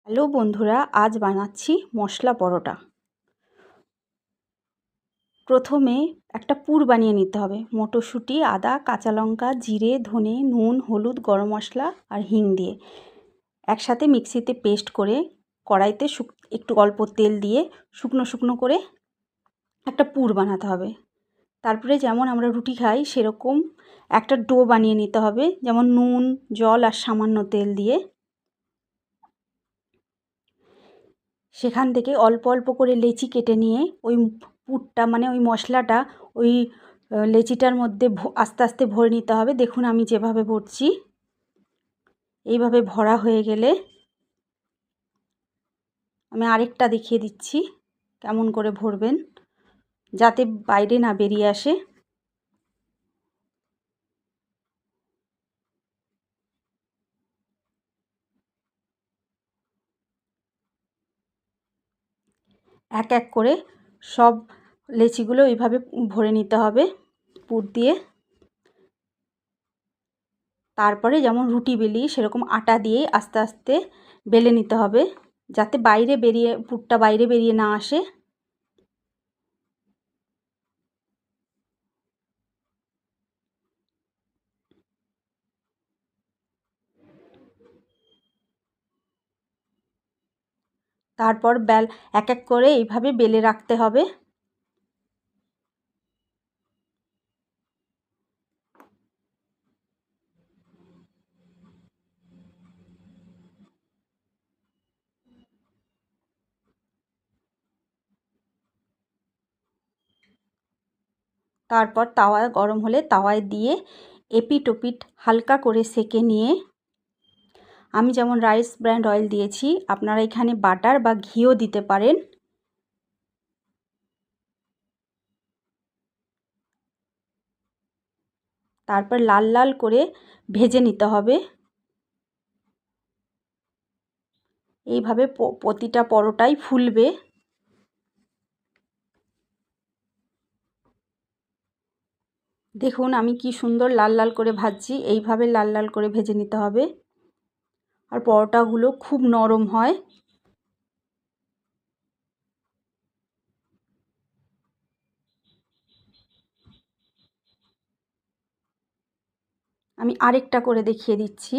Hello বন্ধুরা, আজ বানাচ্ছি মশলা পরোটা। প্রথমে একটা পুর বানিয়ে নিতে হবে। মটরশুঁটি, আদা, কাঁচা লঙ্কা, জিরে, ধনে, নুন, হলুদ, গরম মশলা আর হিং দিয়ে একসাথে মিক্সিতে পেস্ট করে কড়াইতে একটু অল্প তেল দিয়ে শুকনো শুকনো করে একটা পুর বানাতে হবে। তারপরে যেমন আমরা রুটি খাই সেরকম একটা ডো বানিয়ে নিতে হবে, যেমন নুন, জল আর সামান্য তেল দিয়ে। সেখান থেকে অল্প অল্প করে লেচি কেটে নিয়ে ওই পুরটা মানে ওই মশলাটা ওই লেচিটার মধ্যে আস্তে আস্তে ভরে নিতে হবে। দেখুন আমি যেভাবে ভরছি, এইভাবে ভরা হয়ে গেলে আমি আরেকটা দেখিয়ে দিচ্ছি কেমন করে ভরবেন, যাতে বাইরে না বেরিয়ে আসে। এক এক করে সব লেচিগুলো এইভাবে ভরে নিতে হবে পুর দিয়ে। তারপরে যেমন রুটি বেলি সেরকম আটা দিয়ে আস্তে আস্তে বেলে নিতে হবে, যাতে পুরটা বাইরে বেরিয়ে না আসে। তারপর এক এক করে এইভাবে বেলে রাখতে হবে। তারপর তাওয়া গরম হলে তাওয়ায় দিয়ে এপিট ওপিট হালকা করে সেঁকে নিয়ে, আমি যেমন রাইস ব্র্যান্ড অয়েল দিয়েছি, আপনারা এখানে বাটার বা ঘিও দিতে পারেন। তারপর লাল লাল করে ভেজে নিতে হবে। এইভাবে প্রতিটা পরোটাই ফুলবে। দেখুন আমি কি সুন্দর লাল লাল করে ভাজছি। এইভাবে লাল লাল করে ভেজে নিতে হবে। আর পরোটাগুলো খুব নরম হয়। আমি আরেকটা করে দেখিয়ে দিচ্ছি।